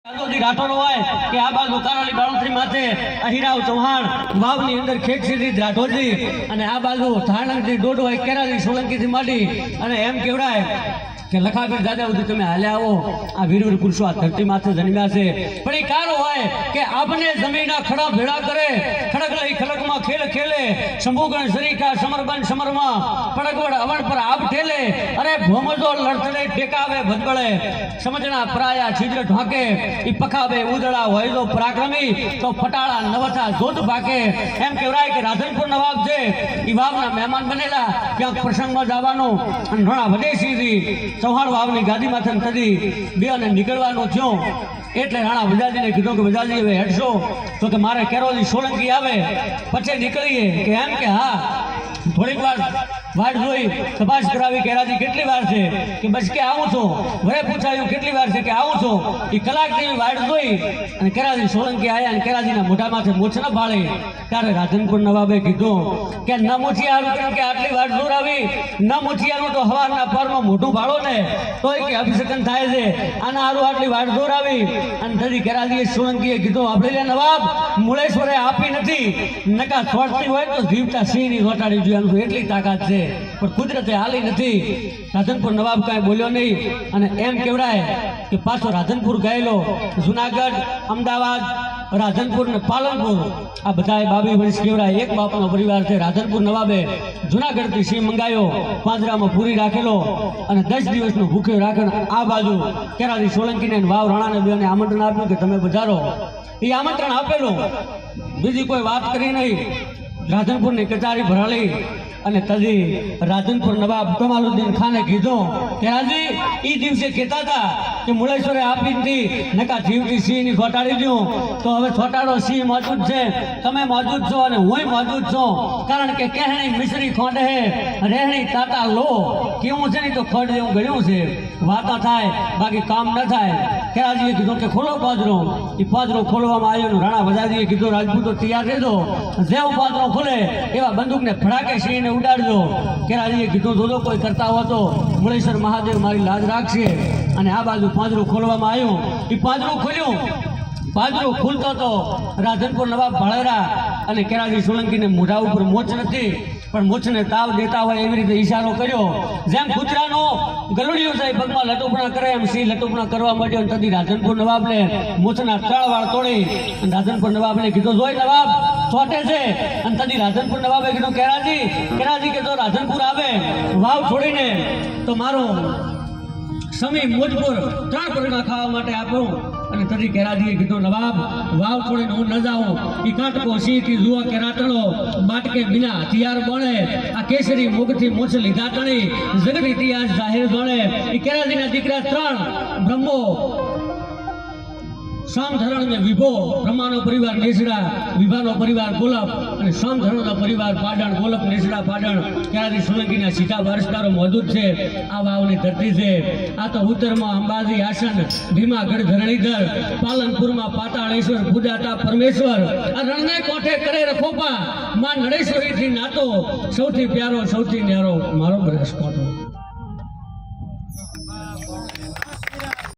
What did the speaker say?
રાઠોડ હોય કે આ બાજુ કારાલી બાળોતરી માથે અહીરાવ ચૌહાણ વાવની અંદર ખેતસીથી રાઠોડજી અને આ બાજુ થાણંગથી ડોડો હોય કેરાજી સોલંકીથી માંડી અને એમ કેવડાય કે લખાગઢ દાદા સુધી તમે હાલ્યા આવો આ વીરવીર પુરુષો આ ધરતી માથે જન્મ્યા છે પણ એ કારો હોય કે આપને જમીનના ખડા ભેળા કરે ખડક લઈ ખડકમાં ખેલ ખેલે શંભુગણ શરીકા સમરબન સમરમાં પડગવડ અવણ પર આપ ઠેલે અરે ભોમજો લડતડે ટેકાવે ભદબળે સમજણા પ્રાયા છિદ્ર ઢોકે ઈ પખાવે ઉદળા હોય તો પરાક્રમી તો ફટાળા નવથા જોત ભાકે એમ કહેવાય કે રાધનપુર નવાબ છે ઈ વાવના મહેમાન બનેલા ક્યાંક પ્રસંગમાં જવાનું અને ઘણા વદેશીથી ચૌહાણ વાવની ગાદી માથે તદી બે અને નીકળવાનું થયું એટલે રાણા વજાજીને કીધું કે વજાજી હવે હેડશો તો કે મારે કેરોલી સોલંકી આવે પછી નીકળીએ કે એમ કે હા થોડીક વાર વાટ જોઈ તપાસ કરાવી કેરાજી કેટલી વાર છે કે બસ કે આવું છું વરે પૂછાયું કેટલી વાર છે કે આવું છું એ કલાક જેવી વાટ જોઈ અને કેરાજી સોલંકી આવ્યા અને કેરાજીના મોઢામાંથી મૂછ ન ફાળે ત્યારે રાધનપુર નવાબે કીધું કે ન મૂછિયારું કેમ કે આટલી વાટ દૂર આવી ન મૂછિયારું તો હવારના પરમાં મોઢું ફાળો ને તોય કે અભિષેકન થાય છે આના હારું આટલી વાટ દૂર આવી અને તદી કેરાજીએ સોલંકીએ કીધું આપણે લે નવાબ મુળેશ્વરે આપી નથી નકા છોડતી હોય તો જીવતા સિંહની રોટાડી જોઈએ એટલી તાકાત છે પણ કુદરતે હાલી નથી રાધનપુર નવાબ કાંઈ બોલ્યો નહીં અને એમ કહેવાય કે પાછો રાધનપુર ગયેલો જુનાગઢ અમદાવાદ રાધનપુર ને પાલનપુર આ બધા બાબી વંશ કહેવાય એક બાપનો પરિવાર છે રાધનપુર નવાબે જુનાગઢથી સિંહ મંગાયો પાંજરામાં પૂરી રાખેલો અને 10 દિવસનું ભૂખ્યો રાખેલો આ બાજુ કેરાજી સોલંકીને વાવ રાણાને બેને આમંત્રણ આપ્યું કે તમે પધારો એ આમંત્રણ આપેલું બીજી કોઈ વાત કરી નહીં રાધનપુરની કચારી ભરાલી અને તજી રાધનપુર નવાબ કમાલુદ્દીન ખાને કીધું કે હાજી એ દિવસે કહેતા હતા કે મુળેશ્વરે આપી હતી નકા જીવતી સિંહની છોટાડી દઉં તો હવે છોટાડો સિંહ મોજૂદ છે તમે મોજૂદ છો અને હુંય મોજૂદ છું કારણ કે કહેણી મિશ્રી ખોંડે હે રહેણી તાતા લો કેવું છે ને તો ખોડ જેવું ગળ્યું છે વાતા થાય બાકી કામ ન થાય કેરાજીએ કીધું કે ખોલો પાદરો એ પાદરો ખોલવામાં આવ્યો રાણા વજાજીએ કીધું રાજપૂતો તૈયાર રહેજો જેવો પાદરો ખોલે એવા બંદૂકને ફડાકે સિંહને ઉડાડજો કેરાજીએ કીધું જો કોઈ કરતા હો તો મુળેશ્વર મહાદેવ મારી લાજ રાખશે અને આ બાજુ પાંજરું ખોલવામાં આવ્યું એ પાંજરું ખોલ્યું પાંજરું ખુલતો તો રાધનપુર નવાબ ભાળેરા અને કેરાજી સોલંકીને મોઢા ઉપર મોચ નથી પણ મૂછને તાવ દેતા હોય એવી રીતે ઈશારો કર્યો જેમ કૂતરાનો ગલુડિયું થાય પગમાં લટુપણા કરે એમ સિંહ લટુપણા કરવા માંડ્યો અને તદી રાધનપુર નવાબને મૂછના તળવાળ તોડી અને રાધનપુર નવાબને કીધું જોઈ નવાબ છોટે છે અને તદી રાધનપુર નવાબે કીધું કેરાજી કે જો રાધનપુર આવે વાવ છોડીને તો મારો સમી મુજપુર 3 પગના ખાવા માટે આપ્યું અને તદી કેરાજીએ કીધું નવાબ વાવ છોડીને હું ન જાઉં ઈ કાંટકો સિંહથી જુઓ કે રાતણો બાટકે બિના હથિયાર બળે આ કેસરી મુગથી મૂછ લીધા ટણી જગત ઇતિહાસ જાહેર જોડે ઈ કેરાજીના દીકરા 3 બ્રહ્મો સામધરણ ને વિભો બ્રહ્માનો પરિવાર નેસડા વિભાનો પરિવાર ગોલપ અને સામધરણનો પરિવાર પાટણ ગોલપ નેસડા પાટણ કેરાજી સોલંકીના સીધા વારસદારો મોજૂદ છે આ વાવની ધરતી છે આ તો ઉત્તરમાં અંબાજી આસન ભીમાગઢ ધરણીધર પાલનપુરમાં પાતાળેશ્વર પૂજાતા પરમેશ્વર આ રણને કોઠે કરે રખોપા માં નડેશ્વરીથી નાતો સૌથી પ્યારો સૌથી ન્યારો મારો બનાસકાંઠો